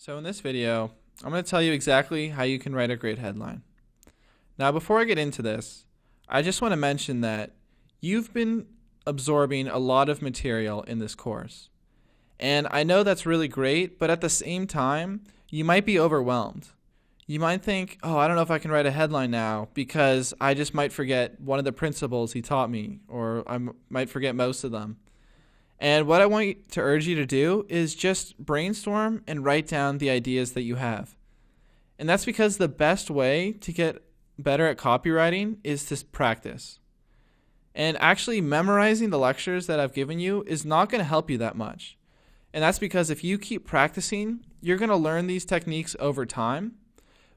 So in this video, I'm going to tell you exactly how you can write a great headline. Now, before I get into this, I just want to mention that you've been absorbing a lot of material in this course. And I know that's really great, but at the same time, you might be overwhelmed. You might think, oh, I don't know if I can write a headline now because I just might forget one of the principles he taught me, or I might forget most of them. And what I want to urge you to do is just brainstorm and write down the ideas that you have. And that's because the best way to get better at copywriting is to practice. And actually memorizing the lectures that I've given you is not going to help you that much. And that's because if you keep practicing, you're going to learn these techniques over time,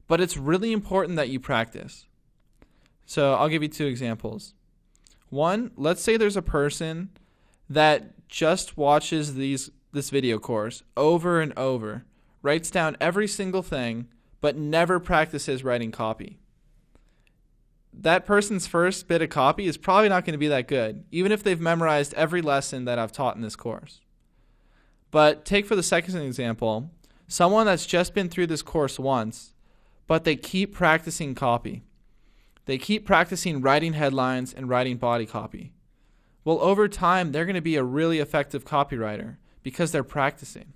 but it's really important that you practice. So I'll give you two examples. One, let's say there's a person that just watches this video course over and over, writes down every single thing, but never practices writing copy. That person's first bit of copy is probably not going to be that good, even if they've memorized every lesson that I've taught in this course. But take for the second example, someone that's just been through this course once, but they keep practicing copy. They keep practicing writing headlines and writing body copy. Well, over time, they're going to be a really effective copywriter because they're practicing.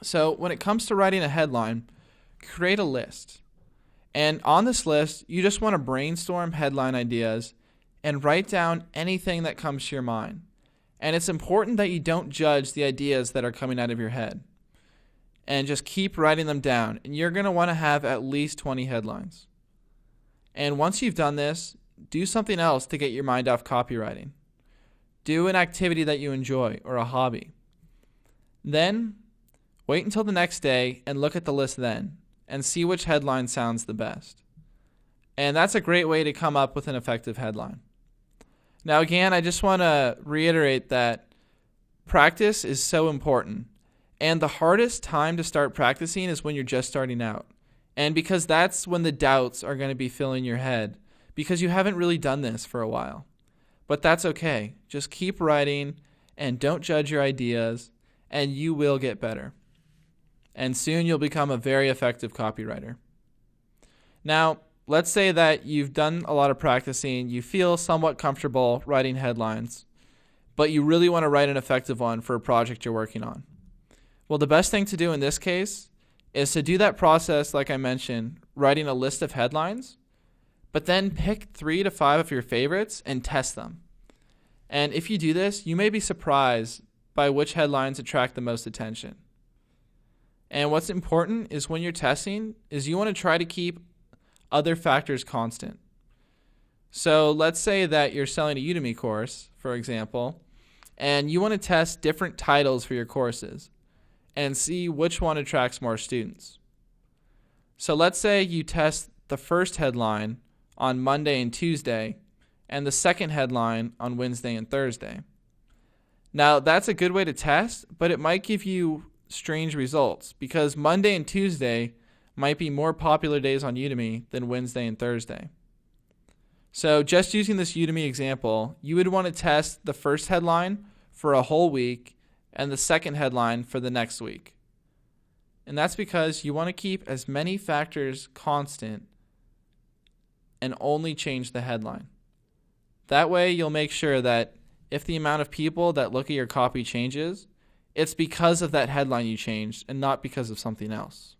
So when it comes to writing a headline, create a list. And on this list, you just want to brainstorm headline ideas and write down anything that comes to your mind. And it's important that you don't judge the ideas that are coming out of your head. And just keep writing them down. And you're going to want to have at least 20 headlines. And once you've done this, do something else to get your mind off copywriting. Do an activity that you enjoy or a hobby. Then, wait until the next day and look at the list then and see which headline sounds the best. And that's a great way to come up with an effective headline. Now again, I just want to reiterate that practice is so important. And the hardest time to start practicing is when you're just starting out. And because that's when the doubts are going to be filling your head, because you haven't really done this for a while. But that's okay. Just keep writing and don't judge your ideas, and you will get better. And soon you'll become a very effective copywriter. Now, let's say that you've done a lot of practicing, you feel somewhat comfortable writing headlines, but you really want to write an effective one for a project you're working on. Well, the best thing to do in this case is to do that process, like I mentioned, writing a list of headlines, but then pick 3 to 5 of your favorites and test them. And if you do this, you may be surprised by which headlines attract the most attention. And what's important is when you're testing is you want to try to keep other factors constant. So let's say that you're selling a Udemy course, for example, and you want to test different titles for your courses and see which one attracts more students. So let's say you test the first headline on Monday and Tuesday, and the second headline on Wednesday and Thursday. Now, that's a good way to test, but it might give you strange results because Monday and Tuesday might be more popular days on Udemy than Wednesday and Thursday. So just using this Udemy example, you would want to test the first headline for a whole week and the second headline for the next week. And that's because you want to keep as many factors constant and only change the headline. That way you'll make sure that if the amount of people that look at your copy changes, it's because of that headline you changed and not because of something else.